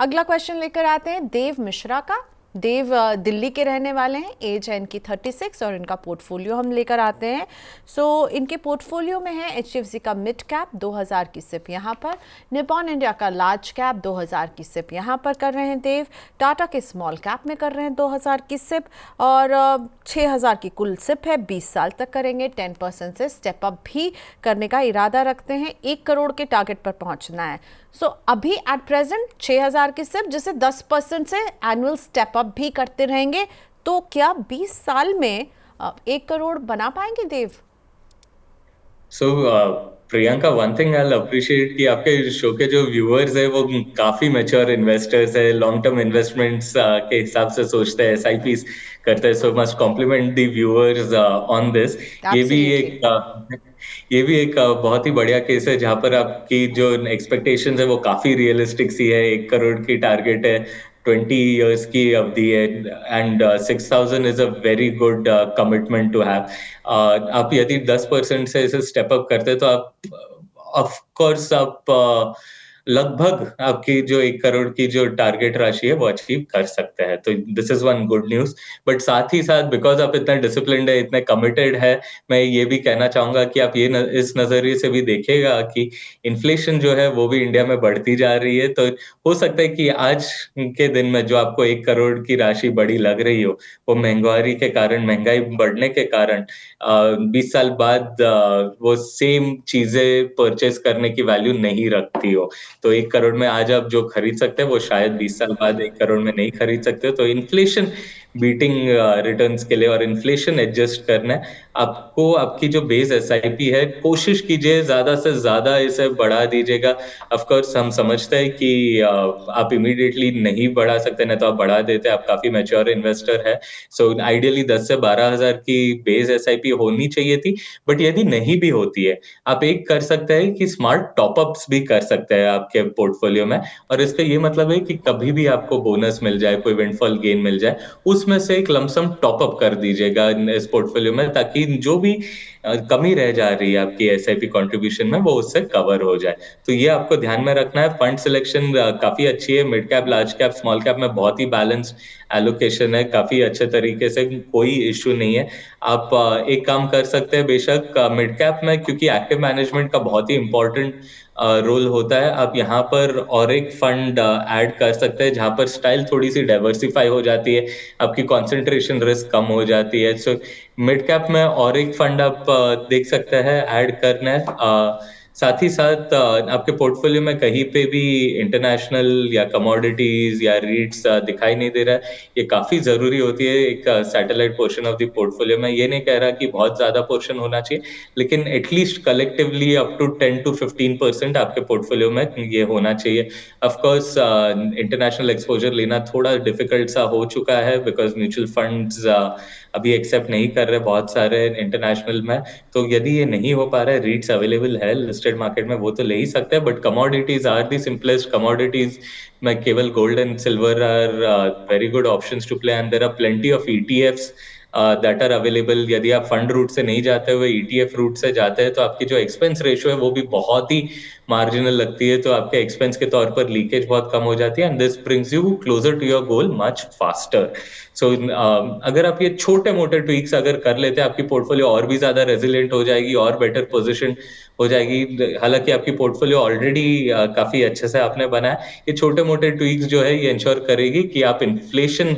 अगला क्वेश्चन लेकर आते हैं देव मिश्रा का। देव दिल्ली के रहने वाले हैं, एज है इनकी 36 और इनका पोर्टफोलियो हम लेकर आते हैं। इनके पोर्टफोलियो में है एचडीएफसी का मिड कैप 2000 की सिप यहाँ पर, निपॉन इंडिया का लार्ज कैप 2000 की सिप यहाँ पर कर रहे हैं देव, टाटा के स्मॉल कैप में कर रहे हैं 2000 की सिप और 6000 की कुल सिप है, 20 साल तक करेंगे। 10% से स्टेप अप भी करने का इरादा रखते हैं, 1 करोड़ के टारगेट पर पहुंचना है। अभी एट प्रेजेंट 6000 की सिर्फ जिसे 10% से एनुअल स्टेप अप भी करते रहेंगे, तो क्या 20 साल में 1 करोड़ बना पाएंगे Dev? So Priyanka, one thing I appreciate कि आपके शो के जो व्यूअर्स है वो काफी मैच्योर इन्वेस्टर्स है, लॉन्ग टर्म इन्वेस्टमेंट्स के हिसाब से सोचते हैं, एसआईपीस करते हैं। So must compliment the viewers on this. ये भी एब्सोल्युटली। एक ये भी एक बहुत ही बढ़िया केस है जहां पर आपकी जो एक्सपेक्टेशंस है वो काफी रियलिस्टिक सी है। 1 करोड़ की टारगेट है, 20 years की अवधि है, and 6,000 is a very good commitment to have. आप यदि 10% से इसे स्टेप अप करते तो आप ऑफ कोर्स आप लगभग आपकी जो 1 करोड़ की जो टारगेट राशि है वो अचीव कर सकते हैं। तो this is one good news. But साथ ही साथ बिकॉज आप इतना डिसिप्लिन्ड है, इतने कमिटेड है, मैं ये भी कहना चाहूंगा कि आप इस नजरिए से भी देखिएगा कि इन्फ्लेशन जो है वो भी इंडिया में बढ़ती जा रही है। तो हो सकता है कि आज के दिन में जो आपको 1 करोड़ की राशि बड़ी लग रही हो, वो महंगाई के कारण, महंगाई बढ़ने के कारण 20 साल बाद वो सेम चीजें परचेस करने की वैल्यू नहीं रखती हो। तो 1 करोड़ में आज आप जो खरीद सकते हैं वो शायद 20 साल बाद 1 करोड़ में नहीं खरीद सकते हो। तो इन्फ्लेशन बीटिंग रिटर्न्स के लिए और इन्फ्लेशन एडजस्ट करना है आपको, आपकी जो बेस एसआईपी है कोशिश कीजिए ज्यादा से ज्यादा इसे बढ़ा दीजिएगा। ऑफ कोर्स हम समझते हैं कि आप इमीडिएटली नहीं बढ़ा सकते, नहीं तो आप बढ़ा देते, आप काफी मैच्योर इन्वेस्टर है। सो आइडियली 10 से 12 हजार की बेस एसआईपी होनी चाहिए थी। बट यदि नहीं भी होती है, आप एक कर सकते हैं कि स्मार्ट टॉपअप्स भी कर सकते हैं आपके पोर्टफोलियो में। और इसका ये मतलब है कि कभी भी आपको बोनस मिल जाए, कोई विंडफॉल गेन मिल जाए, उसमें से एक लमसम टॉपअप कर दीजिएगा इस पोर्टफोलियो में, ताकि जो भी कमी रह जा रही है आपकी एसआईपी कंट्रीब्यूशन में वो उससे कवर हो जाए। तो ये आपको ध्यान में रखना है। फंड सिलेक्शन काफी अच्छी है, mid cap, large cap, small cap में बहुत ही बैलेंस एलोकेशन है, काफी अच्छे तरीके से, कोई इश्यू नहीं है। आप एक काम कर सकते हैं बेशक मिड कैप में, क्योंकि एक्टिव मैनेजमेंट का बहुत ही इंपॉर्टेंट रोल होता है। आप यहाँ पर और एक फंड ऐड कर सकते हैं जहां पर स्टाइल थोड़ी सी डाइवर्सिफाई हो जाती है, आपकी कंसंट्रेशन रिस्क कम हो जाती है। सो मिड कैप में और एक फंड आप देख सकते हैं ऐड करना है। साथ ही साथ आपके पोर्टफोलियो में कहीं पे भी इंटरनेशनल या कमोडिटीज या रीट्स दिखाई नहीं दे रहा है। ये काफी जरूरी होती है एक satellite portion of the portfolio में। ये नहीं कह रहा कि बहुत ज्यादा पोर्शन होना चाहिए, लेकिन at least collectively up to 10 to 15% आपके पोर्टफोलियो में ये होना चाहिए। ऑफ कोर्स इंटरनेशनल एक्सपोजर लेना थोड़ा डिफिकल्ट सा हो चुका है, बिकॉज म्यूचुअल फंड्स अभी एक्सेप्ट नहीं कर रहे बहुत सारे इंटरनेशनल में। तो यदि ये नहीं हो पा रहा है, रीट्स अवेलेबल है लिस्टेड मार्केट में, वो तो ले ही सकते हैं। But commodities are the simplest. Commodities में केवल gold and silver are very good options to play, and there are plenty of ETFs that are available. यदि आप फंड रूट से नहीं जाते हुए ईटीएफ रूट से जाते हैं, तो आपकी जो एक्सपेंस रेशियो है वो भी बहुत ही मार्जिनल लगती है। तो आपके एक्सपेंस के तौर पर लीकेज बहुत कम हो जाती है, and this brings you closer to your goal much faster. So अगर आप ये छोटे मोटे ट्वीक्स अगर कर लेते हैं, आपकी पोर्टफोलियो और भी ज्यादा रेजिलियंट हो जाएगी और बेटर पोजिशन हो जाएगी। हालांकि आपकी पोर्टफोलियो ऑलरेडी काफी अच्छे से आपने बनाया, ये छोटे मोटे ट्वीक्स जो है ये इंश्योर करेगी कि आप इन्फ्लेशन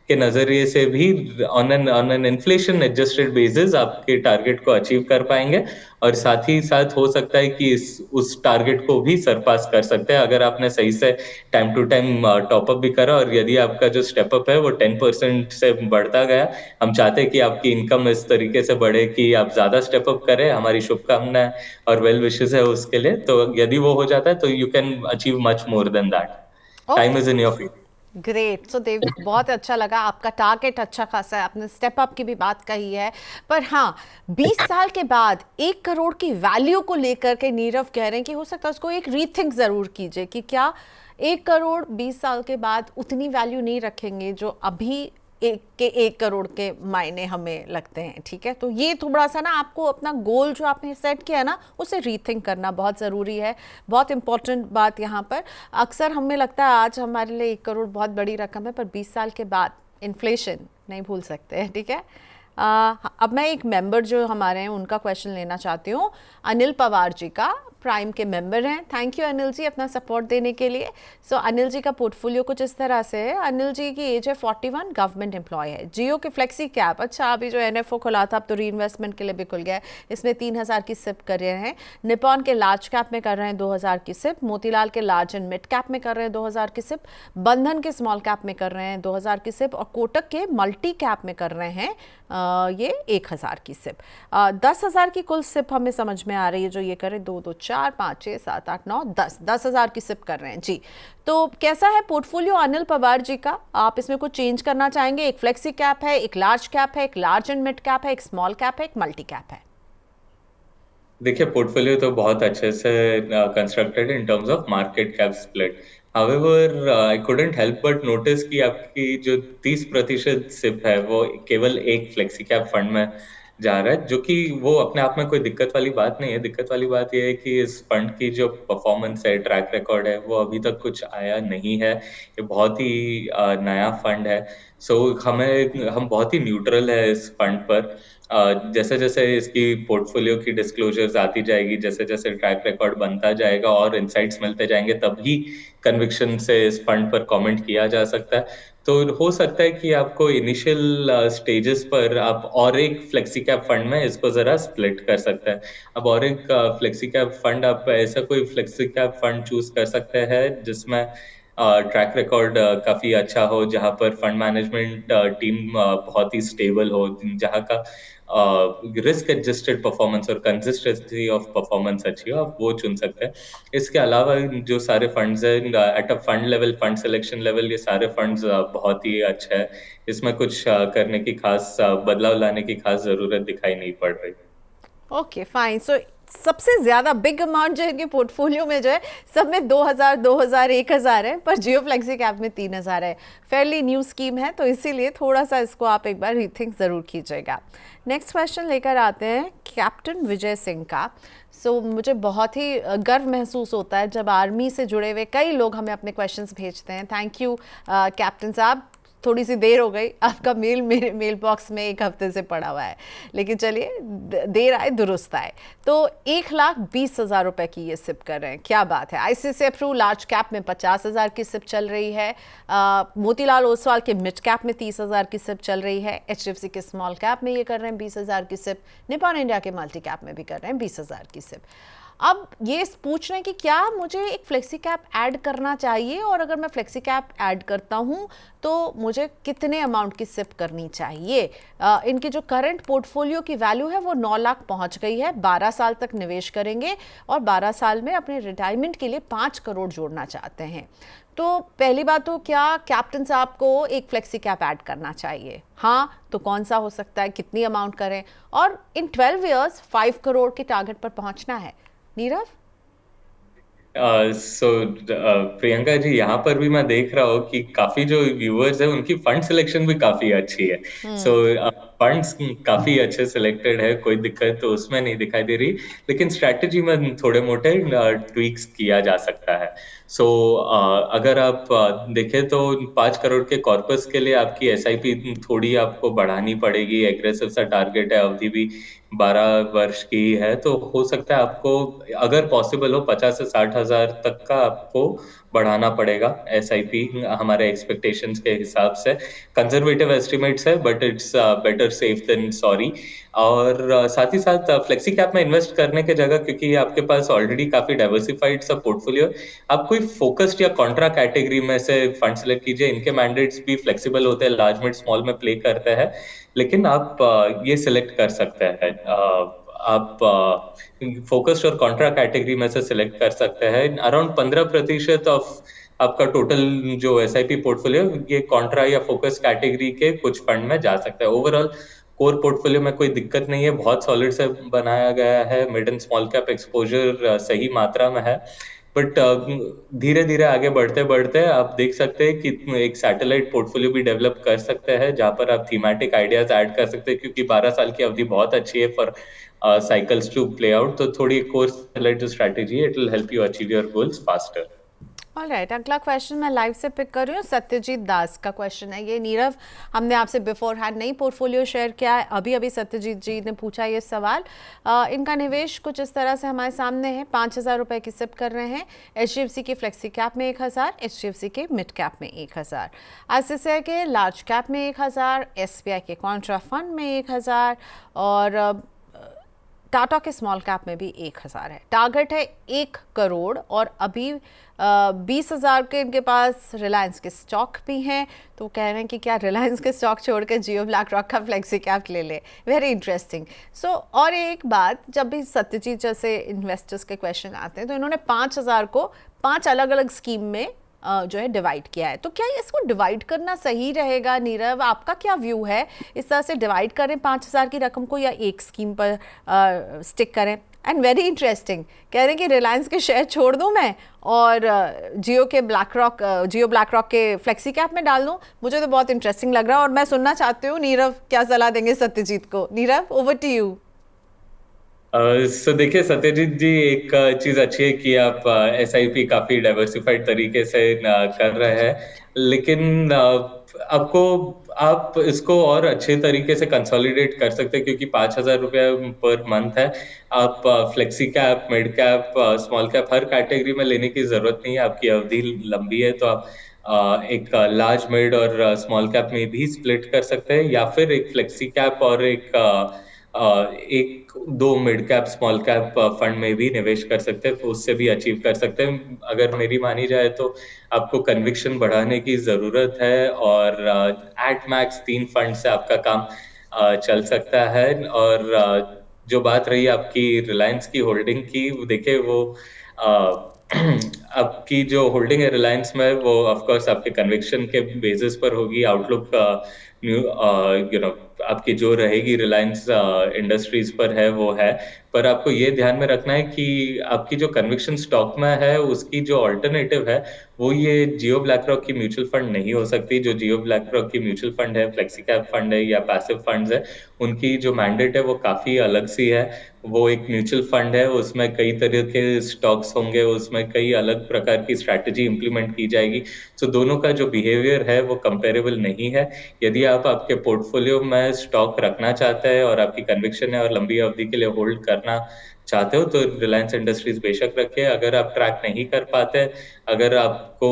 के नजरिए से भी on an inflation adjusted basis आपके टारगेट को अचीव कर पाएंगे। और साथ ही साथ हो सकता है कि उस टारगेट को भी सरपास कर सकते हैं अगर आपने सही से टाइम टू टाइम टॉपअप भी करा। और यदि आपका जो स्टेप अप है वो 10% से बढ़ता गया, हम चाहते हैं कि आपकी इनकम इस तरीके से बढ़े कि आप ज्यादा स्टेप अप करें, हमारी शुभकामनाएं और वेल विशेस है उसके लिए। तो यदि वो हो जाता है तो you can achieve much more than that. Time okay, is in your favour. Great. Dev, बहुत अच्छा लगा, आपका टारगेट अच्छा खासा है, आपने स्टेप अप की भी बात कही है। पर हाँ, 20 साल के बाद 1 करोड़ की वैल्यू को लेकर के नीरव कह रहे हैं कि हो सकता है उसको एक रीथिंक जरूर कीजिए कि क्या 1 करोड़ 20 साल के बाद उतनी वैल्यू नहीं रखेंगे जो अभी एक के 1 करोड़ के मायने हमें लगते हैं, ठीक है। तो ये थोड़ा सा ना आपको अपना गोल जो आपने सेट किया ना उसे रीथिंक करना बहुत ज़रूरी है। बहुत इंपॉर्टेंट बात यहाँ पर, अक्सर हमें लगता है आज हमारे लिए 1 करोड़ बहुत बड़ी रकम है, पर 20 साल के बाद इन्फ्लेशन नहीं भूल सकते हैं, ठीक है। अब मैं एक मेंबर जो हमारे हैं उनका क्वेश्चन लेना चाहती हूँ, अनिल पवार जी का, प्राइम के मेंबर हैं। थैंक यू अनिल जी अपना सपोर्ट देने के लिए। सो अनिल जी का पोर्टफोलियो कुछ इस तरह से है। अनिल जी की एज है 41, गवर्नमेंट एम्प्लॉय है। जियो के फ्लेक्सी कैप, अच्छा अभी जो एनएफओ खुला था अब तो री इन्वेस्टमेंट के लिए भी खुल गया है, इसमें 3000 की सिप कर रहे हैं। निपॉन के लार्ज कैप में कर रहे हैं 2000 की सिप, मोतीलाल के लार्ज एंड मिड कैप में कर रहे हैं 2000 की सिप, बंधन के स्मॉल कैप में कर रहे हैं 2000 की सिप, और कोटक के मल्टी कैप में कर रहे हैं ये 1000 की सिप। 10,000 की कुल सिप हमें समझ में आ रही है जो ये करें, 2 2 4 5 6 7 8 9 10,000 की सिप कर रहे हैं जी। तो कैसा है पोर्टफोलियो अनिल पवार जी का? आप इसमें कुछ चेंज करना चाहेंगे? एक फ्लेक्सी कैप है, एक लार्ज कैप है, एक लार्ज एंड मिड कैप है, एक स्मॉल कैप है, एक मल्टी कैप है। देखिए, पोर्टफोलियो तो बहुत अच्छे से constructed in terms of market cap split. However I couldn't help but notice कि आपकी जो 30% सिप है वो केवल एक फ्लेक्सी कैप फंड में जा रहा है, जो कि वो अपने आप में कोई दिक्कत वाली बात नहीं है। दिक्कत वाली बात यह है कि इस फंड की जो परफॉर्मेंस है, ट्रैक रिकॉर्ड है, वो अभी तक कुछ आया नहीं है। ये बहुत ही नया फंड है। सो हम बहुत ही न्यूट्रल है इस फंड पर। जैसे जैसे इसकी पोर्टफोलियो की डिस्क्लोजर्स आती जाएगी, जैसे जैसे ट्रैक रिकॉर्ड बनता जाएगा और इनसाइट्स मिलते जाएंगे, तभी कन्विक्शन से इस फंड पर कमेंट किया जा सकता है। तो हो सकता है कि आपको इनिशियल स्टेजेस पर आप और एक फ्लेक्सी कैप फंड में इसको जरा स्प्लिट कर सकते हैं। अब और एक फ्लेक्सी कैप फंड, आप ऐसा कोई फ्लेक्सी कैप फंड चूज कर सकते हैं जिसमें ट्रैक रिकॉर्ड काफी अच्छा हो, जहां पर फंड मैनेजमेंट टीम बहुत ही स्टेबल हो, जहां का रिस्क एडजस्टेड परफॉर्मेंस और कंसिस्टेंसी ऑफ परफॉर्मेंस अच्छी हो, आप वो चुन सकते हैं। इसके अलावा जो सारे फंड्स हैं at a fund level, fund selection level, ये सारे फंड्स बहुत ही अच्छा है। इसमें कुछ करने की खास बदलाव लाने की खास जरूरत दिखाई नहीं पड़ रही। Okay fine. सो सबसे ज़्यादा बिग अमाउंट जो इनके पोर्टफोलियो में जो है सब में 2000 2000 1000 है, पर जियो फ्लेक्सी कैप में 3000 है। फेयरली न्यू स्कीम है तो इसीलिए थोड़ा सा इसको आप एक बार रीथिंक ज़रूर कीजिएगा। नेक्स्ट क्वेश्चन लेकर आते हैं कैप्टन विजय सिंह का। सो मुझे बहुत ही गर्व महसूस होता है जब आर्मी से जुड़े हुए कई लोग हमें अपने क्वेश्चंस भेजते हैं। थैंक यू कैप्टन साहब, थोड़ी सी देर हो गई, आपका मेल मेरे मेल बॉक्स में 1 हफ्ते से पड़ा हुआ है, लेकिन चलिए देर आए दुरुस्त आए। तो 1,20,000 रुपए की ये सिप कर रहे हैं, क्या बात है। आईसीआईसीआई प्रू लार्ज कैप में 50,000 की सिप चल रही है, मोतीलाल ओसवाल के मिड कैप में 30,000 की सिप चल रही है, एचडीएफसी के स्मॉल कैप में ये कर रहे हैं 20,000 की सिप, निपॉन इंडिया के मल्टी कैप में भी कर रहे हैं 20,000 की सिप। अब ये पूछ रहे हैं कि क्या मुझे एक फ्लेक्सी कैप ऐड करना चाहिए, और अगर मैं फ्लेक्सी कैप ऐड करता हूँ तो मुझे कितने अमाउंट की सिप करनी चाहिए। इनकी जो करंट पोर्टफोलियो की वैल्यू है वो 9 लाख पहुँच गई है। 12 साल तक निवेश करेंगे और 12 साल में अपने रिटायरमेंट के लिए 5 करोड़ जोड़ना चाहते हैं। तो पहली बात तो क्या कैप्टन साहब को एक फ्लेक्सी कैप ऐड करना चाहिए? हाँ तो कौन सा हो सकता है, कितनी अमाउंट करें, और इन 12 ईयर्स 5 करोड़ के टारगेट पर पहुंचना है। नीरव? सो प्रियंका जी, यहाँ पर भी मैं देख रहा हूँ कि काफी जो व्यूअर्स है उनकी फंड सिलेक्शन भी काफी अच्छी है। सो फंड्स काफी अच्छे सिलेक्टेड है, कोई दिक्कत तो उसमें नहीं दिखाई दे रही, लेकिन स्ट्रैटेजी में थोड़े मोटे ट्वीक्स किया जा सकता है। सो अगर आप देखें तो 5 करोड़ के कॉर्पस के लिए आपकी एसआईपी थोड़ी आपको बढ़ानी पड़ेगी। एग्रेसिव सा टारगेट है, अवधि भी 12 वर्ष की है, तो हो सकता है आपको अगर पॉसिबल हो 50 से 60 हजार तक का आपको बढ़ाना पड़ेगा एसआईपी, हमारे एक्सपेक्टेशंस के हिसाब से। कंजर्वेटिव एस्टिमेट्स है but it's better safe than sorry. और साथ ही साथ फ्लेक्सी कैप में इन्वेस्ट करने के जगह, क्योंकि आपके पास ऑलरेडी काफी डाइवर्सिफाइड सा पोर्टफोलियो, आप कोई फोकस्ड या कॉन्ट्रा कैटेगरी में से फंड सेलेक्ट कीजिए। इनके मैंडेट्स भी फ्लेक्सिबल होते हैं, लार्ज मिड स्मॉल में प्ले करते हैं, लेकिन आप ये सिलेक्ट कर सकते हैं। आप फोकस्ड और कॉन्ट्रा कैटेगरी में से सिलेक्ट कर सकते हैं। अराउंड 15% ऑफ आपका टोटल जो एसआईपी पोर्टफोलियो ये कॉन्ट्रा या फोकस कैटेगरी के कुछ फंड में जा सकता है। ओवरऑल कोर पोर्टफोलियो में कोई दिक्कत नहीं है, बहुत सॉलिड से बनाया गया है। Mid and small cap exposure सही मात्रा में है। बट धीरे धीरे आगे बढ़ते बढ़ते आप देख सकते हैं कि एक सैटेलाइट पोर्टफोलियो भी डेवलप कर सकते हैं जहां पर आप थीमेटिक आइडियाज ऐड कर सकते हैं, क्योंकि 12 साल की अवधि बहुत अच्छी है for cycles to play out. तो थोड़ी कोर्स सैटेलाइट जो स्ट्रैटेजी है, it will help you achieve your goals faster. Alright, अगला क्वेश्चन मैं लाइव से पिक कर रही हूँ। सत्यजीत दास का क्वेश्चन है ये। नीरव, हमने आपसे बिफोर हैंड नई पोर्टफोलियो शेयर किया है, अभी अभी सत्यजीत जी ने पूछा ये सवाल। इनका निवेश कुछ इस तरह से हमारे सामने है। 5,000 रुपये की सिप कर रहे हैं। HDFC के फ्लेक्सी कैप में 1,000, HDFC के मिड कैप में 1,000, ICICI के लार्ज कैप में 1,000, SBI के कॉन्ट्रा फंड में 1,000 और टाटा के स्मॉल कैप में भी 1,000 है। टारगेट है 1 करोड़ और अभी 20,000 के इनके पास रिलायंस के स्टॉक भी हैं। तो कह रहे हैं कि क्या रिलायंस के स्टॉक छोड़ के जियो ब्लैक रॉक का फ्लेक्सी कैप ले ले। Very interesting. सो और एक बात, जब भी सत्यजीत जैसे इन्वेस्टर्स के क्वेश्चन आते हैं तो इन्होंने 5,000 को 5 अलग अलग स्कीम में जो है डिवाइड किया है। तो क्या इसको डिवाइड करना सही रहेगा? नीरव, आपका क्या व्यू है? इस तरह से डिवाइड करें 5,000 की रकम को या एक स्कीम पर स्टिक करें? एंड वेरी इंटरेस्टिंग, कह रहे हैं कि रिलायंस के शेयर छोड़ दूं मैं और जियो ब्लैक रॉक के फ्लेक्सी कैप में डाल दूं। मुझे तो बहुत इंटरेस्टिंग लग रहा है और मैं सुनना चाहती हूँ नीरव क्या सलाह देंगे सत्यजीत को। Nirav, over to you. So देखिए सत्यजीत जी, एक चीज अच्छी है कि आप SIP काफी डाइवर्सिफाइड तरीके से कर रहे हैं, लेकिन आपको आप इसको और अच्छे तरीके से कंसोलिडेट कर सकते हैं, क्योंकि 5,000 रुपया पर मंथ है। आप flexi cap, mid cap, small cap हर कैटेगरी में लेने की जरूरत नहीं है। आपकी अवधि लंबी है तो आप एक लार्ज, मिड और स्मॉल कैप में भी स्प्लिट कर सकते हैं, या फिर एक फ्लेक्सी कैप और एक दो mid cap small cap fund में भी निवेश कर सकते हैं, तो उससे भी अचीव कर सकते हैं। अगर मेरी मानी जाए तो आपको कन्विक्शन बढ़ाने की जरूरत है, और एट मैक्स 3 फंड से आपका काम चल सकता है। और जो बात रही आपकी रिलायंस की होल्डिंग की, देखिए वो आपकी जो होल्डिंग है रिलायंस में, वो ऑफ कोर्स आपके कन्विक्शन के बेसिस पर होगी। आउटलुक आपकी जो रहेगी रिलायंस इंडस्ट्रीज पर है वो है। पर आपको ये ध्यान में रखना है कि आपकी जो कन्विक्शन स्टॉक में है उसकी जो ऑल्टरनेटिव है वो ये जियो ब्लैक रॉक की म्यूचुअल फंड नहीं हो सकती। जो जियो ब्लैक रॉक की म्यूचुअल फंड है, फ्लेक्सी कैप फंड है या पैसिव फंड्स है, उनकी जो मैंडेट है वो काफी अलग सी है। वो एक म्यूचुअल फंड है, उसमें कई तरह के स्टॉक्स होंगे, उसमें कई अलग प्रकार की स्ट्रैटेजी इंप्लीमेंट की जाएगी। तो दोनों का जो बिहेवियर है वो कंपेरेबल नहीं है। यदि आप आपके पोर्टफोलियो में स्टॉक रखना चाहते हैं और आपकी कन्विक्शन है और लंबी अवधि के लिए होल्ड करना चाहते हो तो रिलायंस इंडस्ट्रीज बेशक रखिए। अगर आप ट्रैक नहीं कर पाते, अगर आपको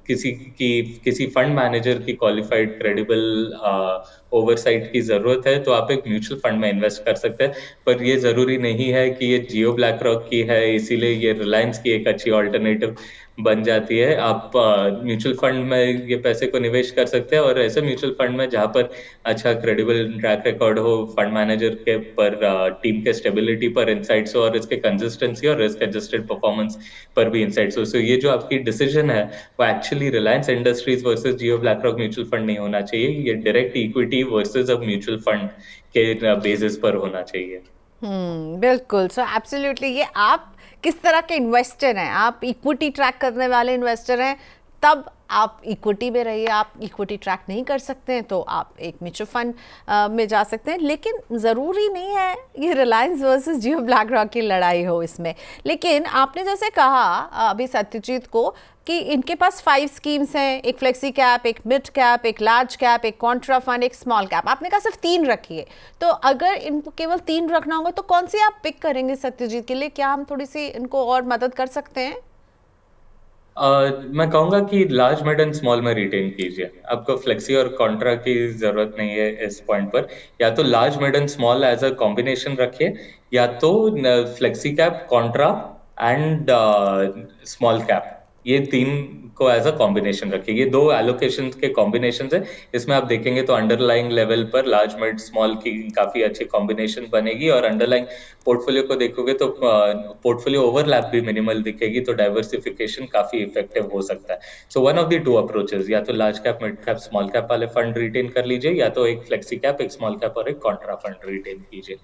किसी फंड मैनेजर की क्वालिफाइड क्रेडिबल ओवरसाइट की जरूरत है तो आप एक म्यूचुअल फंड में इन्वेस्ट कर सकते हैं। पर ये जरूरी नहीं है कि ये जियो ब्लैक रॉक की है इसीलिए ये रिलायंस की एक अच्छी ऑल्टरनेटिव बन जाती है। आप म्यूचुअल फंड में ये पैसे को निवेश कर सकते हैं, और ऐसे म्यूचुअल फंड में जहां पर अच्छा क्रेडिबल ट्रैक रिकॉर्ड हो फंड मैनेजर के पर, टीम के स्टेबिलिटी पर इंसाइट्स हो, और इसके कंसिस्टेंसी और रिस्क एडजस्टेड परफॉर्मेंस पर भी इंसाइट्स हो। सो ये जो आपकी डिसीजन है वो एक्चुअली रिलायंस इंडस्ट्रीज वर्सेस जियो ब्लैक रॉक म्यूचुअल फंड नहीं होना चाहिए, ये direct equity versus a mutual fund के बेसिस पर होना चाहिए। बिल्कुल। सो एब्सोल्युटली, ये आप किस तरह के इन्वेस्टर हैं? आप इक्विटी ट्रैक करने वाले इन्वेस्टर हैं तब आप इक्विटी में रहिए। आप इक्विटी ट्रैक नहीं कर सकते हैं तो आप एक म्यूचुअल फंड में जा सकते हैं। लेकिन ज़रूरी नहीं है ये रिलायंस वर्सेस जियो ब्लैक रॉक की लड़ाई हो इसमें। लेकिन आपने जैसे कहा अभी सत्यजीत को कि इनके पास 5 स्कीम्स हैं, एक फ्लेक्सी कैप, एक मिड कैप, एक लार्ज कैप, एक कॉन्ट्रा फंड, एक स्मॉल कैप। आपने कहा सिर्फ 3 रखिए। तो अगर इनको केवल 3 रखना होगा तो कौन सी आप पिक करेंगे सत्यजीत के लिए? क्या हम थोड़ी सी इनको और मदद कर सकते हैं? मैं कहूंगा कि लार्ज, मिड एंड स्मॉल में रिटेन कीजिए। आपको फ्लेक्सी और कॉन्ट्रा की जरूरत नहीं है इस पॉइंट पर। या तो large, mid and small as a combination रखिए, या तो flexi cap, contra and small cap, ये 3 को एज अ कॉम्बिनेशन रखिए। ये 2 एलोकेशन के कॉम्बिनेशन है। इसमें आप देखेंगे तो अंडरलाइंग लेवल पर लार्ज, मिड, स्मॉल की काफी अच्छी कॉम्बिनेशन बनेगी, और अंडरलाइंग पोर्टफोलियो को देखोगे तो पोर्टफोलियो ओवरलैप भी मिनिमल दिखेगी, तो डाइवर्सिफिकेशन काफी इफेक्टिव हो सकता है। So one of the 2 approaches, या तो large cap, mid cap, small cap वाले फंड रिटेन कर लीजिए, या तो एक फ्लेक्सी कैप, एक स्मॉल कैप और एक कॉन्ट्रा फंड रिटेन कीजिए।